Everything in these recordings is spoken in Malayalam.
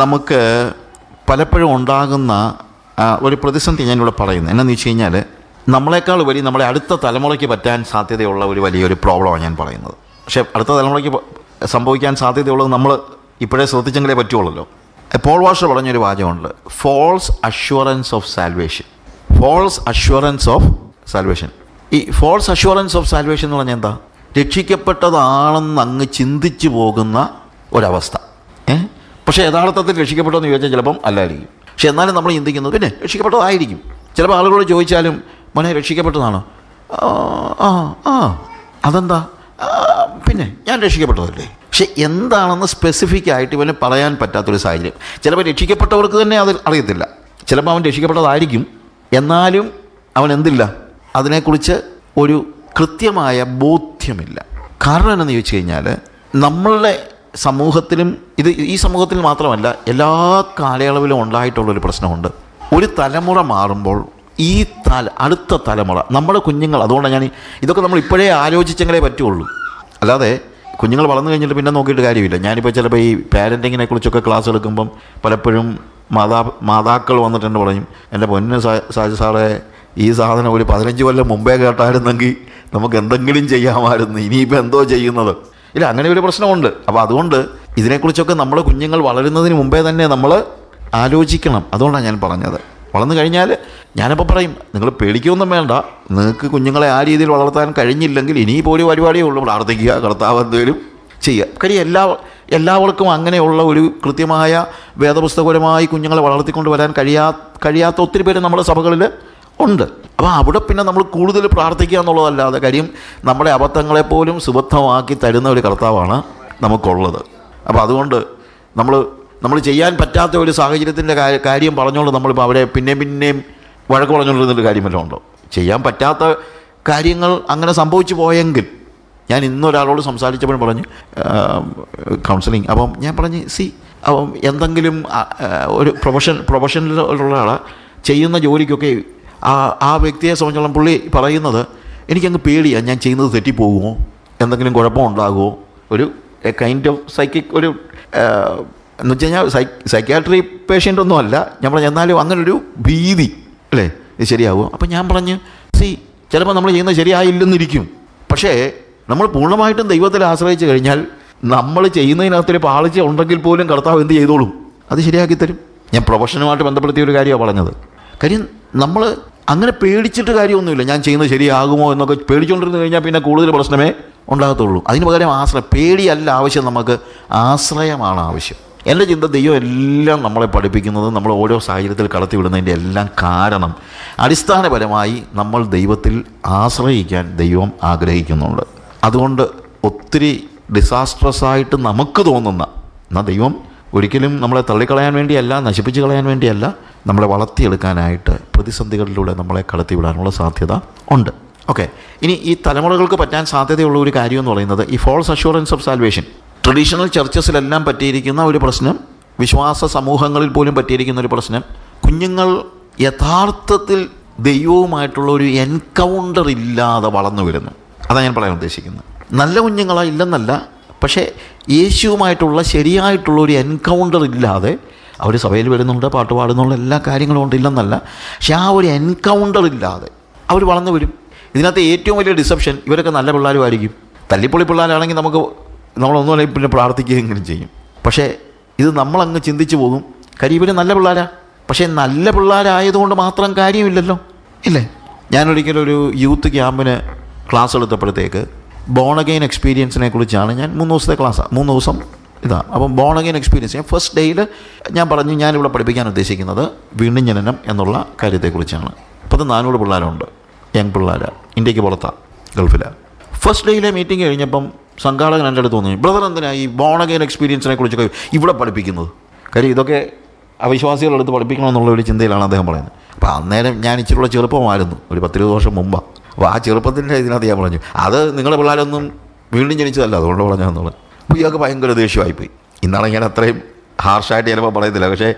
നമുക്ക് പലപ്പോഴും ഉണ്ടാകുന്ന ഒരു പ്രതിസന്ധി ഞാനിവിടെ പറയുന്നത് എന്നാന്ന് വെച്ച് കഴിഞ്ഞാൽ, നമ്മളെക്കാൾ ഉപരി നമ്മുടെ അടുത്ത തലമുറയ്ക്ക് പറ്റാൻ സാധ്യതയുള്ള ഒരു വലിയൊരു പ്രോബ്ലമാണ് ഞാൻ പറയുന്നത്. പക്ഷേ അടുത്ത തലമുറയ്ക്ക് സംഭവിക്കാൻ സാധ്യതയുള്ളത് നമ്മൾ ഇപ്പോഴേ ശ്രദ്ധിച്ചെങ്കിലേ പറ്റുള്ളൂ. പോൾ വാഷർ പറഞ്ഞൊരു വാചകമുണ്ട്, false assurance of salvation. False assurance of salvation. ഈ ഫോൾസ് അഷ്വറൻസ് ഓഫ് സാൽവേഷൻ എന്ന് പറഞ്ഞാൽ എന്താ? രക്ഷിക്കപ്പെട്ടതാണെന്ന് അങ്ങ് ചിന്തിച്ചു പോകുന്ന ഒരവസ്ഥ. പക്ഷേ യഥാർത്ഥത്തിൽ രക്ഷിക്കപ്പെട്ടതെന്ന് ചോദിച്ചാൽ ചിലപ്പം അല്ലായിരിക്കും. പക്ഷെ എന്നാലും നമ്മൾ ചിന്തിക്കുന്നത് പിന്നെ രക്ഷിക്കപ്പെട്ടതായിരിക്കും. ചിലപ്പോൾ ആളുകളോട് ചോദിച്ചാലും മോനെ രക്ഷിക്കപ്പെട്ടതാണോ? അതെന്താ? പിന്നെ ഞാൻ രക്ഷിക്കപ്പെട്ടതല്ലേ. പക്ഷെ എന്താണെന്ന് സ്പെസിഫിക് ആയിട്ട് ഇവന് പറയാൻ പറ്റാത്തൊരു സാഹചര്യം. ചിലപ്പോൾ രക്ഷിക്കപ്പെട്ടവർക്ക് തന്നെ അത് അറിയത്തില്ല. ചിലപ്പോൾ അവൻ രക്ഷിക്കപ്പെട്ടതായിരിക്കും, എന്നാലും അവൻ എന്തില്ല, അതിനെക്കുറിച്ച് ഒരു കൃത്യമായ ബോധ്യമില്ല. കാരണം എന്താണെന്ന് ചോദിച്ചു കഴിഞ്ഞാൽ, നമ്മളുടെ സമൂഹത്തിലും ഈ സമൂഹത്തിൽ മാത്രമല്ല എല്ലാ കാലയളവിലും ഉണ്ടായിട്ടുള്ളൊരു പ്രശ്നമുണ്ട്. ഒരു തലമുറ മാറുമ്പോൾ ഈ അടുത്ത തലമുറ, നമ്മുടെ കുഞ്ഞുങ്ങൾ, അതുകൊണ്ടാണ് ഞാൻ ഇതൊക്കെ നമ്മൾ ഇപ്പോഴേ ആലോചിച്ചെങ്കിലേ പറ്റുള്ളൂ. അല്ലാതെ കുഞ്ഞുങ്ങൾ വളർന്നു കഴിഞ്ഞിട്ട് പിന്നെ നോക്കിയിട്ട് കാര്യമില്ല. ഞാനിപ്പോൾ ചിലപ്പോൾ ഈ പാരൻറ്റിങ്ങിനെ കുറിച്ചൊക്കെ ക്ലാസ് എടുക്കുമ്പം പലപ്പോഴും മാതാക്കൾ വന്നിട്ടുണ്ട് പറയും, എൻ്റെ പൊന്ന് സാജു സാറേ, ഈ സാധനം ഒരു 15 കൊല്ലം മുമ്പേ കേട്ടായിരുന്നെങ്കിൽ നമുക്ക് എന്തെങ്കിലും ചെയ്യാമായിരുന്നു, ഇനിയിപ്പോൾ എന്തോ ചെയ്യുന്നത്. ഇല്ല, അങ്ങനെ ഒരു പ്രശ്നമുണ്ട്. അപ്പോൾ അതുകൊണ്ട് ഇതിനെക്കുറിച്ചൊക്കെ നമ്മുടെ കുഞ്ഞുങ്ങൾ വളരുന്നതിന് മുമ്പേ തന്നെ നമ്മൾ ആലോചിക്കണം. അതുകൊണ്ടാണ് ഞാൻ പറഞ്ഞത്. വളർന്നു കഴിഞ്ഞാൽ ഞാനിപ്പോൾ പറയും, നിങ്ങൾ പേടിക്കൊന്നും വേണ്ട, നിങ്ങൾക്ക് കുഞ്ഞുങ്ങളെ ആ രീതിയിൽ വളർത്താൻ കഴിഞ്ഞില്ലെങ്കിൽ ഇനിയിപ്പോൾ ഒരു പരിപാടിയേ ഉള്ളൂ, പ്രാർത്ഥിക്കുക, കർത്താവ് എന്തെങ്കിലും ചെയ്യുക. കാര്യം എല്ലാവർക്കും അങ്ങനെയുള്ള ഒരു കൃത്യമായ വേദപുസ്തകപരമായി കുഞ്ഞുങ്ങളെ വളർത്തിക്കൊണ്ട് വരാൻ കഴിയാത്ത ഒത്തിരി പേര് നമ്മുടെ സഭകളിൽ ഉണ്ട്. അപ്പോൾ അവിടെ പിന്നെ നമ്മൾ കൂടുതൽ പ്രാർത്ഥിക്കുക എന്നുള്ളതല്ലാതെ, കാര്യം നമ്മുടെ അബദ്ധങ്ങളെപ്പോലും സുബദ്ധമാക്കി തരുന്ന ഒരു കർത്താവാണ് നമുക്കുള്ളത്. അപ്പോൾ അതുകൊണ്ട് നമ്മൾ ചെയ്യാൻ പറ്റാത്ത ഒരു സാഹചര്യത്തിൻ്റെ കാര്യം പറഞ്ഞുകൊണ്ട് നമ്മളിപ്പോൾ അവരെ പിന്നെയും വഴക്ക് പറഞ്ഞുകൊണ്ടിരുന്നൊരു കാര്യമല്ലോ ഉണ്ടോ? ചെയ്യാൻ പറ്റാത്ത കാര്യങ്ങൾ അങ്ങനെ സംഭവിച്ചു പോയെങ്കിൽ, ഞാൻ ഇന്നൊരാളോട് സംസാരിച്ചപ്പോഴും പറഞ്ഞ് കൗൺസിലിംഗ്, അപ്പം ഞാൻ പറഞ്ഞ് അപ്പം എന്തെങ്കിലും ഒരു പ്രൊഫഷനിലുള്ള ആളെ ചെയ്യുന്ന ജോലിക്കൊക്കെ ആ വ്യക്തിയെ സംബന്ധിച്ചോളം പുള്ളി പറയുന്നത്, എനിക്കങ്ങ് പേടിയാണ്, ഞാൻ ചെയ്യുന്നത് തെറ്റിപ്പോകുമോ, എന്തെങ്കിലും കുഴപ്പമുണ്ടാകുമോ, ഒരു കൈൻഡ് ഓഫ് സൈക്കിക് ഒരു എന്ന് വെച്ച് കഴിഞ്ഞാൽ സൈക്യാട്രി പേഷ്യൻ്റ് ഒന്നും അല്ല ഞാൻ പറഞ്ഞു, എന്നാലും അങ്ങനൊരു ഭീതി അല്ലേ, ഇത് ശരിയാകുമോ? അപ്പം ഞാൻ പറഞ്ഞ് ചിലപ്പോൾ നമ്മൾ ചെയ്യുന്നത് ശരിയായില്ലെന്നിരിക്കും, പക്ഷേ നമ്മൾ പൂർണ്ണമായിട്ടും ദൈവത്തിൽ ആശ്രയിച്ച് കഴിഞ്ഞാൽ നമ്മൾ ചെയ്യുന്നതിനകത്തൊരു പാളിച്ച ഉണ്ടെങ്കിൽ പോലും കർത്താവ് എന്ത് ചെയ്തോളും, അത് ശരിയാക്കി തരും. ഞാൻ പ്രൊഫഷനുമായിട്ട് ബന്ധപ്പെടുത്തിയ ഒരു കാര്യമാണ് പറഞ്ഞത്. കാര്യം നമ്മൾ അങ്ങനെ പേടിച്ചിട്ട് കാര്യമൊന്നുമില്ല, ഞാൻ ചെയ്യുന്നത് ശരിയാകുമോ എന്നൊക്കെ പേടിച്ചുകൊണ്ടിരുന്ന് കഴിഞ്ഞാൽ പിന്നെ കൂടുതൽ പ്രശ്നമേ ഉണ്ടാകത്തുള്ളൂ. അതിന് പകരം പേടിയല്ല ആവശ്യം, നമുക്ക് ആശ്രയമാണ് ആവശ്യം. എൻ്റെ ചിന്ത, ദൈവം എല്ലാം നമ്മളെ പഠിപ്പിക്കുന്നത്, നമ്മൾ ഓരോ സാഹചര്യത്തിൽ കടത്തി വിടുന്നതിൻ്റെ എല്ലാം കാരണം അടിസ്ഥാനപരമായി നമ്മൾ ദൈവത്തിൽ ആശ്രയിക്കാൻ ദൈവം ആഗ്രഹിക്കുന്നുണ്ട്. അതുകൊണ്ട് ഒത്തിരി ഡിസാസ്ട്രസ് ആയിട്ട് നമുക്ക് തോന്നുന്ന, എന്നാൽ ദൈവം ഒരിക്കലും നമ്മളെ തള്ളിക്കളയാൻ വേണ്ടിയല്ല, നശിപ്പിച്ച് കളയാൻ വേണ്ടിയല്ല, നമ്മളെ വളർത്തിയെടുക്കാനായിട്ട് പ്രതിസന്ധികളിലൂടെ നമ്മളെ കടത്തിവിടാനുള്ള സാധ്യത ഉണ്ട്. ഓക്കെ, ഇനി ഈ തലമുറകൾക്ക് പറ്റാൻ സാധ്യതയുള്ള ഒരു കാര്യം എന്ന് പറയുന്നത് ഈ false assurance of salvation. Traditional ചർച്ചസിലെല്ലാം പറ്റിയിരിക്കുന്ന ഒരു പ്രശ്നം, വിശ്വാസ സമൂഹങ്ങളിൽ പോലും പറ്റിയിരിക്കുന്ന ഒരു പ്രശ്നം, കുഞ്ഞുങ്ങൾ യഥാർത്ഥത്തിൽ ദൈവവുമായിട്ടുള്ള ഒരു എൻകൗണ്ടർ ഇല്ലാതെ വളർന്നു വരുന്നു. അതാണ് ഞാൻ പറയാൻ ഉദ്ദേശിക്കുന്നത്. നല്ല കുഞ്ഞുങ്ങളാ ഇല്ലെന്നല്ല, പക്ഷേ യേശുവുമായിട്ടുള്ള ശരിയായിട്ടുള്ള ഒരു എൻകൗണ്ടർ ഇല്ലാതെ, അവർ സഭയിൽ വരുന്നുണ്ട്, പാട്ട് പാടുന്നുള്ള എല്ലാ കാര്യങ്ങളും ഉണ്ടില്ലെന്നല്ല, പക്ഷെ ആ ഒരു എൻകൗണ്ടർ ഇല്ലാതെ അവർ വളർന്നു വരും. ഇതിനകത്ത് ഏറ്റവും വലിയ ഡിസപ്ഷൻ, ഇവരൊക്കെ നല്ല പിള്ളേരുമായിരിക്കും. തല്ലിപ്പൊളി പിള്ളേരാണെങ്കിൽ നമ്മളൊന്നുമല്ല പിന്നെ പ്രാർത്ഥിക്കുകയെങ്കിലും ചെയ്യും. പക്ഷേ ഇത് നമ്മളങ്ങ് ചിന്തിച്ചു പോകും, കാര്യം ഇവർ നല്ല പിള്ളേരാ. പക്ഷേ നല്ല പിള്ളേരായതുകൊണ്ട് മാത്രം കാര്യമില്ലല്ലോ, ഇല്ലേ? ഞാനൊരിക്കലും ഒരു യൂത്ത് ക്യാമ്പിന് ക്ലാസ് എടുത്തപ്പോഴത്തേക്ക് ബോൺ അഗെയിൻ എക്സ്പീരിയൻസിനെ കുറിച്ചാണ് ഞാൻ 3 ദിവസത്തെ ക്ലാസ്സാണ്. 3 ദിവസം ഇതാണ്. അപ്പം ബോൺ അഗെയിൻ എക്സ്പീരിയൻസ് ഞാൻ ഫസ്റ്റ് ഡേയിൽ ഞാൻ പറഞ്ഞു ഞാനിവിടെ പഠിപ്പിക്കാൻ ഉദ്ദേശിക്കുന്നത് വീണ്ടും ജനനം എന്നുള്ള കാര്യത്തെക്കുറിച്ചാണ്. 400 പിള്ളേരുണ്ട്, യങ് പിള്ളേർ, ഇന്ത്യക്ക് പുറത്താണ്, ഗൾഫിലാണ്. ഫസ്റ്റ് ഡേയിലെ മീറ്റിംഗ് കഴിഞ്ഞപ്പം സംഘാടകൻ എൻ്റെ അടുത്ത് തോന്നി, ബ്രദർ എന്തിനാണ് ഈ ബോൺ അഗെയിൻ എക്സ്പീരിയൻസിനെ കുറിച്ചൊക്കെ ഇവിടെ പഠിപ്പിക്കുന്നത്? കാര്യം ഇതൊക്കെ അവിശ്വാസികളെടുത്ത് പഠിപ്പിക്കണമെന്നുള്ള ഒരു ചിന്തയിലാണ് അദ്ദേഹം പറയുന്നത്. അപ്പോൾ അന്നേരം ഞാൻ ഇച്ചിരിയുള്ള ചെറുപ്പമായിരുന്നു, ഒരു 10-20 വർഷം മുമ്പാണ്. അപ്പോൾ ആ ചെറുപ്പത്തിൻ്റെ ഇതിനകത്ത് ഞാൻ പറഞ്ഞു, അത് നിങ്ങളുടെ പിള്ളേരൊന്നും വീണ്ടും ജനിച്ചതല്ല, അതുകൊണ്ട് പറഞ്ഞതെന്നുള്ളത്. അപ്പോൾ ഇയാൾക്ക് ഭയങ്കര ദേഷ്യമായിപ്പോയി. ഇന്നാണ് ഞാൻ അത്രയും ഹാർഷായിട്ട് ചിലപ്പോൾ പറയത്തില്ല, പക്ഷേ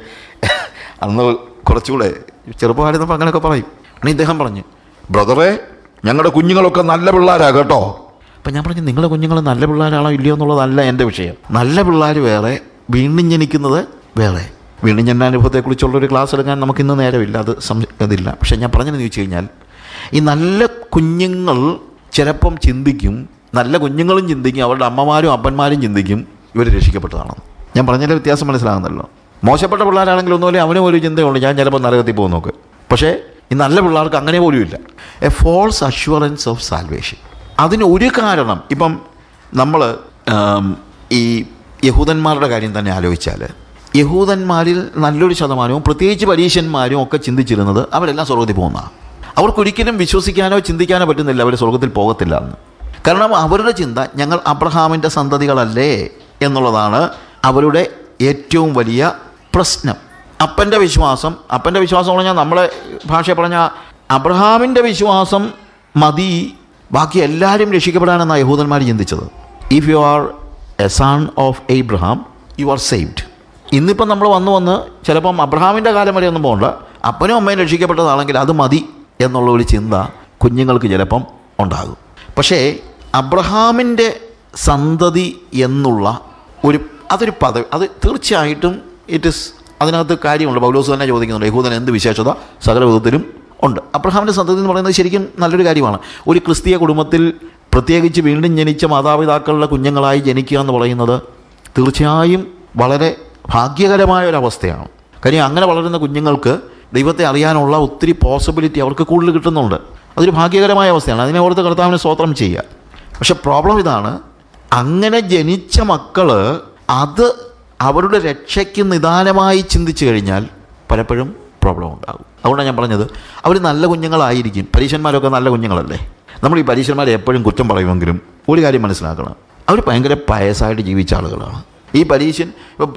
അന്ന് കുറച്ചുകൂടെ ചെറുപ്പമായിരുന്നപ്പോൾ അങ്ങനെയൊക്കെ പറയും. അങ്ങനെ ഇദ്ദേഹം പറഞ്ഞു, ബ്രദറെ ഞങ്ങളുടെ കുഞ്ഞുങ്ങളൊക്കെ നല്ല പിള്ളേരാണ് കേട്ടോ. അപ്പം ഞാൻ പറഞ്ഞു, നിങ്ങളുടെ കുഞ്ഞുങ്ങൾ നല്ല പിള്ളേരാണോ ഇല്ലയോ എന്നുള്ളതല്ല എൻ്റെ വിഷയം. നല്ല പിള്ളേർ വേറെ, വീണ്ടും ജനിക്കുന്നത് വേറെ. വീണ്ടും ജനനാനുഭവത്തെക്കുറിച്ചുള്ളൊരു ക്ലാസ് എടുക്കാൻ നമുക്കിന്ന് നേരമില്ല, അതില്ല. പക്ഷേ ഞാൻ പറഞ്ഞതെന്ന് ചോദിച്ചു കഴിഞ്ഞാൽ, ഈ നല്ല കുഞ്ഞുങ്ങൾ ചിലപ്പം ചിന്തിക്കും, നല്ല കുഞ്ഞുങ്ങളും ചിന്തിക്കും, അവരുടെ അമ്മമാരും അപ്പന്മാരും ചിന്തിക്കും ഇവർ രക്ഷിക്കപ്പെട്ടതാണെന്ന്. ഞാൻ പറഞ്ഞതിൻ്റെ വ്യത്യാസം മനസ്സിലാകുന്നല്ലോ. മോശപ്പെട്ട പിള്ളേരാണെങ്കിൽ ഒന്നുമില്ല, അവനും ഒരു ചിന്തയുണ്ട്, ഞാൻ ചിലപ്പോൾ നരകത്തിൽ പോകും നോക്ക്. പക്ഷേ ഈ നല്ല പിള്ളേർക്ക് അങ്ങനെ പോലും ഇല്ല. A false assurance of salvation. അതിന് ഒരു കാരണം, ഇപ്പം നമ്മൾ ഈ യഹൂദന്മാരുടെ കാര്യം തന്നെ ആലോചിച്ചാൽ, യഹൂദന്മാരിൽ നല്ലൊരു ശതമാനവും പ്രത്യേകിച്ച് പരീശന്മാരും ഒക്കെ ചിന്തിച്ചിരുന്നത് അവരെല്ലാം സ്വർഗത്തിൽ പോകുന്നതാണ്. അവർക്കൊരിക്കലും വിശ്വസിക്കാനോ ചിന്തിക്കാനോ പറ്റുന്നില്ല അവർ സ്വർഗത്തിൽ പോകത്തില്ല എന്ന്. കാരണം അവരുടെ ചിന്ത ഞങ്ങൾ അബ്രഹാമിൻ്റെ സന്തതികളല്ലേ എന്നുള്ളതാണ് അവരുടെ ഏറ്റവും വലിയ പ്രശ്നം. അപ്പൻ്റെ വിശ്വാസം പറഞ്ഞാൽ നമ്മളെ ഭാഷ പറഞ്ഞാൽ അബ്രഹാമിൻ്റെ വിശ്വാസം മതി, ബാക്കി എല്ലാവരും രക്ഷിക്കപ്പെടാനെന്നാണ് യഹൂദന്മാർ ചിന്തിച്ചത്. If you are a son of Abraham you are saved. ഇന്നിപ്പം നമ്മൾ വന്ന് ചിലപ്പം അബ്രഹാമിൻ്റെ കാലം വരെ ഒന്നും പോകണ്ട, അപ്പനും അമ്മയും രക്ഷിക്കപ്പെട്ടതാണെങ്കിൽ അത് മതി എന്നുള്ള ഒരു ചിന്ത കുഞ്ഞുങ്ങൾക്ക് ചിലപ്പം ഉണ്ടാകും. പക്ഷേ അബ്രഹാമിൻ്റെ സന്തതി എന്നുള്ള അതൊരു പദവി, അത് തീർച്ചയായിട്ടും അതിനകത്ത് കാര്യമുണ്ട്. പൗലോസ് തന്നെ ചോദിക്കുന്നുണ്ട്, യഹൂദൻ എന്ത് വിശേഷത സകല വിധത്തിലും ഉണ്ട്. അബ്രഹാമിൻ്റെ സന്തതി എന്ന് പറയുന്നത് ശരിക്കും നല്ലൊരു കാര്യമാണ്. ഒരു ക്രിസ്തീയ കുടുംബത്തിൽ പ്രത്യേകിച്ച് വീണ്ടും ജനിച്ച മാതാപിതാക്കളുടെ കുഞ്ഞുങ്ങളായി ജനിക്കുക എന്ന് പറയുന്നത് തീർച്ചയായും വളരെ ഭാഗ്യകരമായ ഒരവസ്ഥയാണ്. കാര്യം അങ്ങനെ വളരുന്ന കുഞ്ഞുങ്ങൾക്ക് ദൈവത്തെ അറിയാനുള്ള ഒത്തിരി പോസിബിലിറ്റി അവർക്ക് കൂടുതൽ കിട്ടുന്നുണ്ട്. അതൊരു ഭാഗ്യകരമായ അവസ്ഥയാണ്. അതിനെ ഓർത്ത് കർത്താവിനെ സ്തോത്രം ചെയ്യുക. പക്ഷെ പ്രോബ്ലം ഇതാണ്, അങ്ങനെ ജനിച്ച മക്കൾ അത് അവരുടെ രക്ഷയ്ക്ക് നിദാനമായി ചിന്തിച്ചു കഴിഞ്ഞാൽ പലപ്പോഴും പ്രോബ്ലം ഉണ്ടാകും. അതുകൊണ്ടാണ് ഞാൻ പറഞ്ഞത് അവർ നല്ല കുഞ്ഞുങ്ങളായിരിക്കും. പരീശന്മാരൊക്കെ നല്ല കുഞ്ഞുങ്ങളല്ലേ. നമ്മൾ ഈ പരീശന്മാരെ എപ്പോഴും കുറ്റം പറയുമെങ്കിലും ഒരു കാര്യം മനസ്സിലാക്കണം, അവർ ഭയങ്കര പയസ്സായിട്ട് ജീവിച്ച ആളുകളാണ്. ഈ പരീശൻ, ഇപ്പം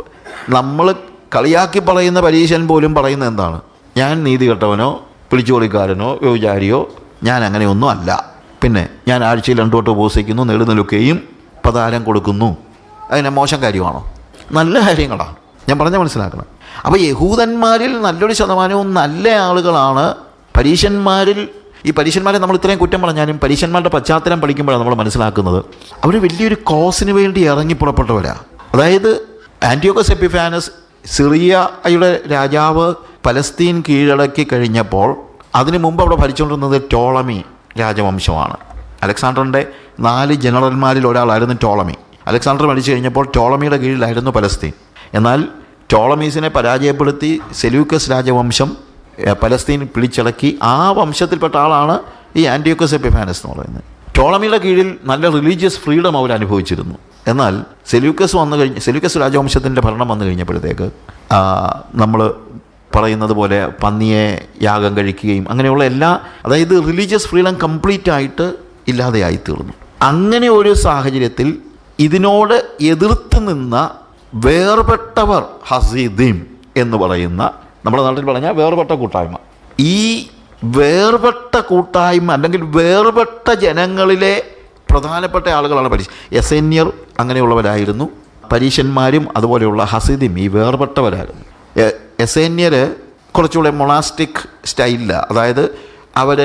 നമ്മൾ കളിയാക്കി പറയുന്ന പരീശൻ പോലും പറയുന്നത് എന്താണ്, ഞാൻ നീതി കെട്ടവനോ പിടിച്ചുകൊളിക്കാരനോ വ്യഭിചാരിയോ ഞാൻ അങ്ങനെയൊന്നും അല്ല, പിന്നെ ഞാൻ ആഴ്ചയിൽ 2 വട്ടം ഉപവസിക്കുന്നു, നെടുനിൽക്കുകയും പതാരം കൊടുക്കുന്നു, അതിനെ മോശം കാര്യമാണോ? നല്ല കാര്യങ്ങളാണ്. ഞാൻ പറഞ്ഞാൽ മനസ്സിലാക്കണം. അപ്പോൾ യഹൂദന്മാരിൽ നല്ലൊരു ശതമാനവും നല്ല ആളുകളാണ്. ഈ പരീശന്മാരെ നമ്മൾ ഇത്രയും കുറ്റം പറഞ്ഞാലും പരീശന്മാരുടെ പശ്ചാത്തലം പഠിക്കുമ്പോഴാണ് നമ്മൾ മനസ്സിലാക്കുന്നത് അവർ വലിയൊരു കോസിന് വേണ്ടി ഇറങ്ങി പുറപ്പെട്ടവരാണ്. അതായത് ആൻറ്റിയോക്കസ് എപ്പിഫാനസ് സിറിയയുടെ രാജാവ് പലസ്തീൻ കീഴടക്കി കഴിഞ്ഞപ്പോൾ അതിനു മുമ്പ് അവിടെ ഭരിച്ചുകൊണ്ടിരുന്നത് ടോളമി രാജവംശമാണ്. അലക്സാണ്ടറിൻ്റെ 4 ജനറൽമാരിൽ ഒരാളായിരുന്നു ടോളമി. അലക്സാണ്ടർ മരിച്ചു കഴിഞ്ഞപ്പോൾ ടോളമിയുടെ കീഴിലായിരുന്നു പലസ്തീൻ. എന്നാൽ ടോളമീസിനെ പരാജയപ്പെടുത്തി സെലൂക്കസ് രാജവംശം പലസ്തീൻ പിടിച്ചടക്കി. ആ വംശത്തിൽപ്പെട്ട ആളാണ് ഈ ആൻറ്റിയോക്കസ് എപ്പിഫാനസ് എന്ന് പറയുന്നത്. ടോളമിയുടെ കീഴിൽ നല്ല റിലീജിയസ് ഫ്രീഡം അവർ അനുഭവിച്ചിരുന്നു. എന്നാൽ സെലൂക്കസ് രാജവംശത്തിൻ്റെ ഭരണം വന്നു കഴിഞ്ഞപ്പോഴത്തേക്ക് നമ്മൾ പറയുന്നത് പോലെ പന്നിയെ യാഗം കഴിക്കുകയും അങ്ങനെയുള്ള അതായത് റിലീജിയസ് ഫ്രീഡം കംപ്ലീറ്റ് ആയിട്ട് ഇല്ലാതെയായി തീർന്നു. അങ്ങനെ ഒരു സാഹചര്യത്തിൽ ഇതിനോട് എതിർത്ത് നിന്ന വേർപെട്ടവർ ഹസീദീം എന്ന് പറയുന്ന, നമ്മുടെ നാട്ടിൽ പറഞ്ഞാൽ വേർപെട്ട കൂട്ടായ്മ, ഈ വേർപെട്ട കൂട്ടായ്മ അല്ലെങ്കിൽ വേർപെട്ട ജനങ്ങളിലെ പ്രധാനപ്പെട്ട ആളുകളാണ് എസേന്യർ അങ്ങനെയുള്ളവരായിരുന്നു. പരീശന്മാരും അതുപോലെയുള്ള ഹസീദീം ഈ വേർപെട്ടവരായിരുന്നു. എസേന്യർ കുറച്ചുകൂടെ മൊണാസ്റ്റിക് സ്റ്റൈലില്ല, അതായത് അവർ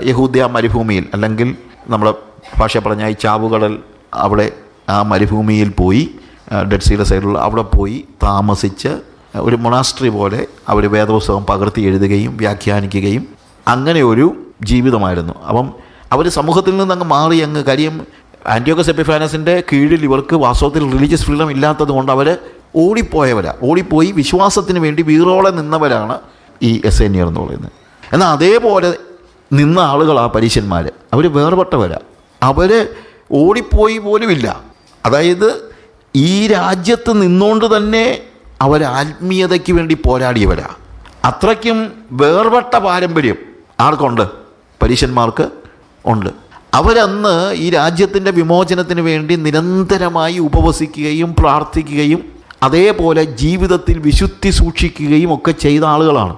യഹൂദ്യ മരുഭൂമിയിൽ അല്ലെങ്കിൽ നമ്മുടെ ഭാഷ പറഞ്ഞാൽ ഈ ചാവുകടൽ അവിടെ ആ മരുഭൂമിയിൽ പോയി ഡെഡ് സീയുടെ സൈഡിലുള്ള അവിടെ പോയി താമസിച്ച് ഒരു മൊണാസ്ട്രി പോലെ അവർ വേദപുസ്തകം പകർത്തി എഴുതുകയും വ്യാഖ്യാനിക്കുകയും അങ്ങനെ ഒരു ജീവിതമായിരുന്നു. അപ്പം അവർ സമൂഹത്തിൽ നിന്ന് മാറി കാര്യം ആൻറ്റിയോക്കസ് എപ്പിഫാനസിൻ്റെ കീഴിൽ ഇവർക്ക് വാസ്തവത്തിൽ റിലീജിയസ് ഫ്രീഡം ഇല്ലാത്തത് കൊണ്ട് അവർ ഓടിപ്പോയി വിശ്വാസത്തിന് വേണ്ടി വീറോളെ നിന്നവരാണ് ഈ എസേന്യർ എന്ന് പറയുന്നത്. എന്നാൽ അതേപോലെ നിന്ന ആളുകളാണ് പരീശന്മാർ. അവർ വേർപെട്ടവരാണ്. അവർ ഓടിപ്പോയി പോലുമില്ല. അതായത് ഈ രാജ്യത്ത് നിന്നുകൊണ്ട് തന്നെ അവർ ആത്മീയതയ്ക്ക് വേണ്ടി പോരാടിയവരാ. അത്രയ്ക്കും വേർപെട്ട പാരമ്പര്യം ആർക്കുണ്ട്? പരീശന്മാർക്ക് ഉണ്ട്. അവരന്ന് ഈ രാജ്യത്തിൻ്റെ വിമോചനത്തിന് വേണ്ടി നിരന്തരമായി ഉപവസിക്കുകയും പ്രാർത്ഥിക്കുകയും അതേപോലെ ജീവിതത്തിൽ വിശുദ്ധി സൂക്ഷിക്കുകയും ഒക്കെ ചെയ്ത ആളുകളാണ്.